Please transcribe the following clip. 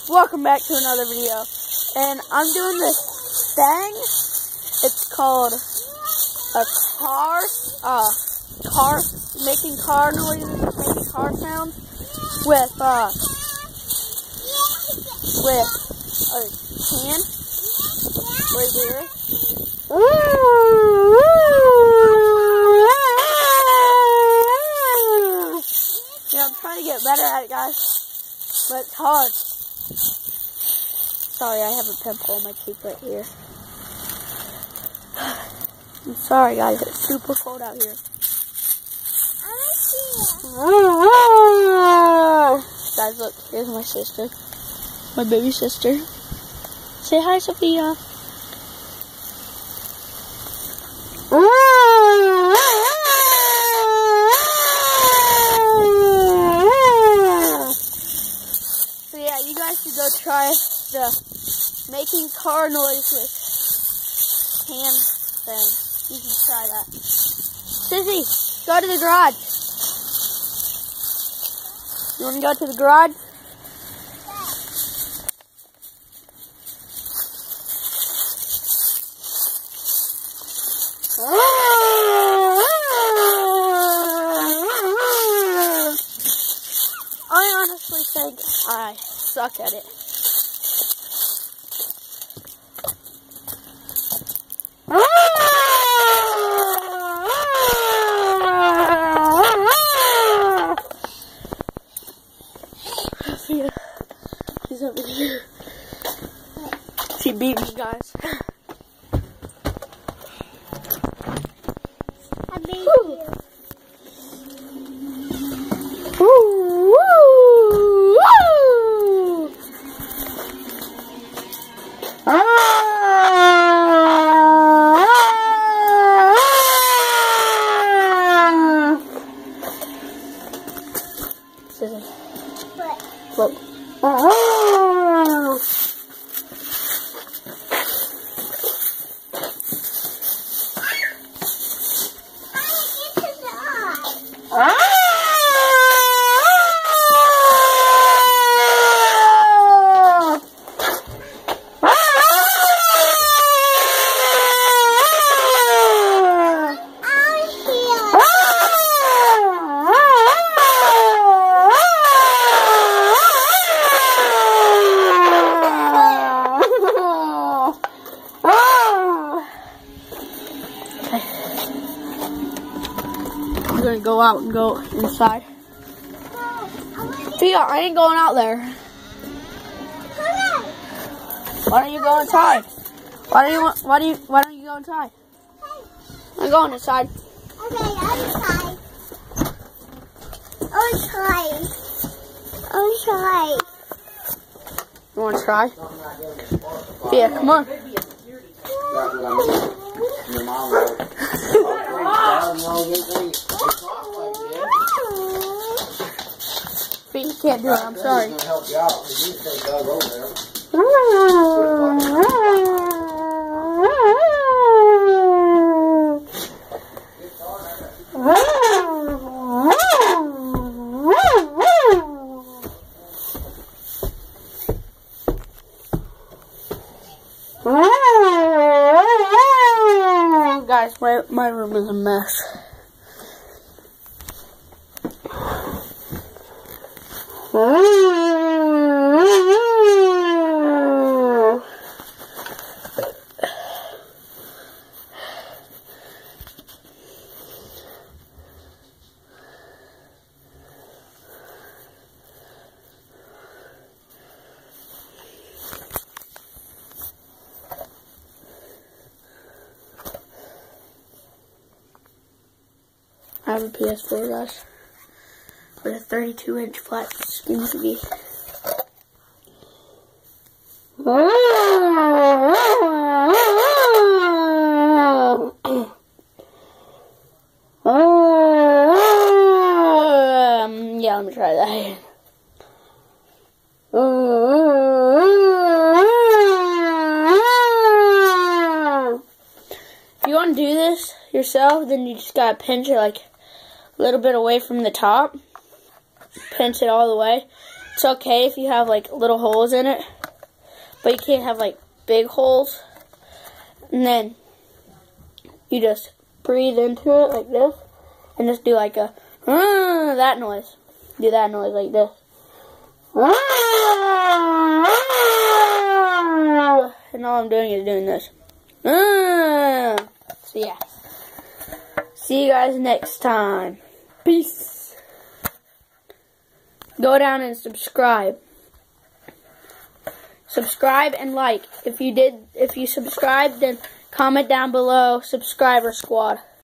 Welcome back to another video, and I'm doing this thing. It's called a making car noises, making car sounds with a can right here. Yeah, I'm trying to get better at it, guys, but it's hard. Sorry, I have a pimple on my cheek right here. I'm sorry, guys. It's super cold out here. Guys, look. Here's my sister. My baby sister. Say hi, Sophia. So yeah, you guys should go try the making car noise with hand thing. You can try that. Sissy, go to the garage. You want to go to the garage? I honestly think I suck at it. He's over here. She beat me, guys. I beat you. Look. I'm gonna go out and go inside. Thea, I ain't going out there. Why don't you go inside? Why don't you go inside? I'm going inside. Okay, I'm trying. I'm trying. You wanna try? Thea, come on. You can't do it, I'm sorry. Guys, my room is a mess. I have a PS4, guys, with a 32-inch flat screen TV. Yeah, let me try that. If you want to do this yourself, then you just gotta pinch it like a little bit away from the top. Pinch it all the way. It's okay if you have like little holes in it, but you can't have like big holes. And then you just breathe into it like this, and just do like a that noise. Do that noise like this. And all I'm doing is doing this. So yeah. See you guys next time. Peace. Go down and subscribe. Subscribe and like. If you subscribed, then comment down below, subscriber squad.